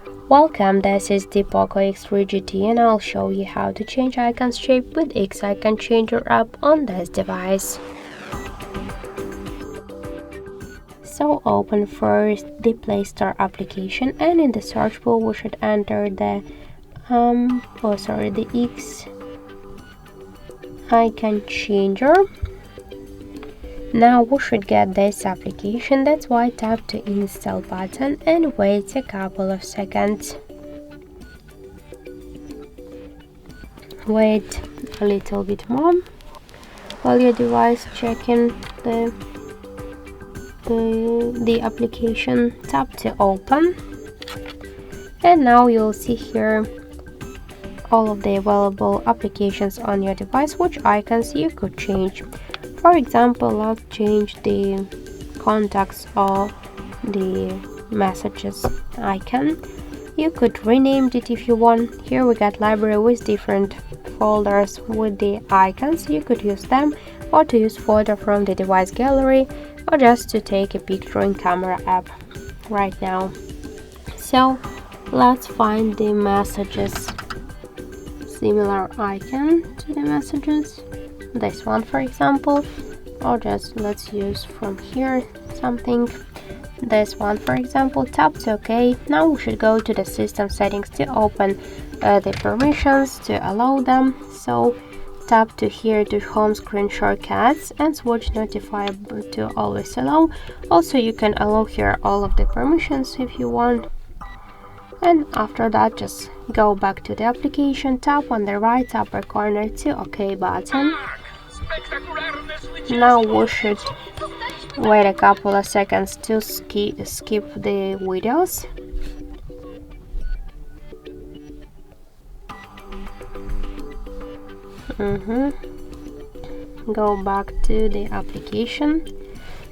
Welcome, this is the POCO X3 GT and I'll show you how to change icon shape with X Icon Changer app on this device. So open first the Play Store application and in the search bar we should enter the X Icon Changer. Now we should get this application, that's why tap the install button and wait a couple of seconds. Wait a little bit more while your device checking the application. Tap to open and now you'll see here all of the available applications on your device, which icons you could change. For example, let's change the contacts or the messages icon. You could rename it if you want. Here we got library with different folders with the icons. You could use them or to use photo from the device gallery or just to take a picture in camera app right now. So let's find the messages similar icon to the messages, this one for example, or just let's use from here something, this one for example. Tap to OK. Now we should go to the system settings to open the permissions to allow them. So tap to here to home screen shortcuts and switch notify to always allow. Also you can allow here all of the permissions if you want. And after that just go back to the application, tap on the right upper corner to OK button. Now we should wait a couple of seconds to skip the videos. Go back to the application.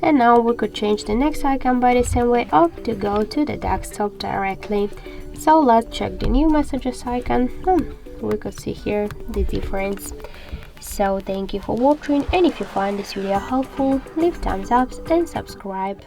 And now we could change the next icon by the same way or to go to the desktop directly. So let's check the new messages icon. We could see here the difference. So thank you for watching, and if you find this video helpful, leave thumbs up and subscribe.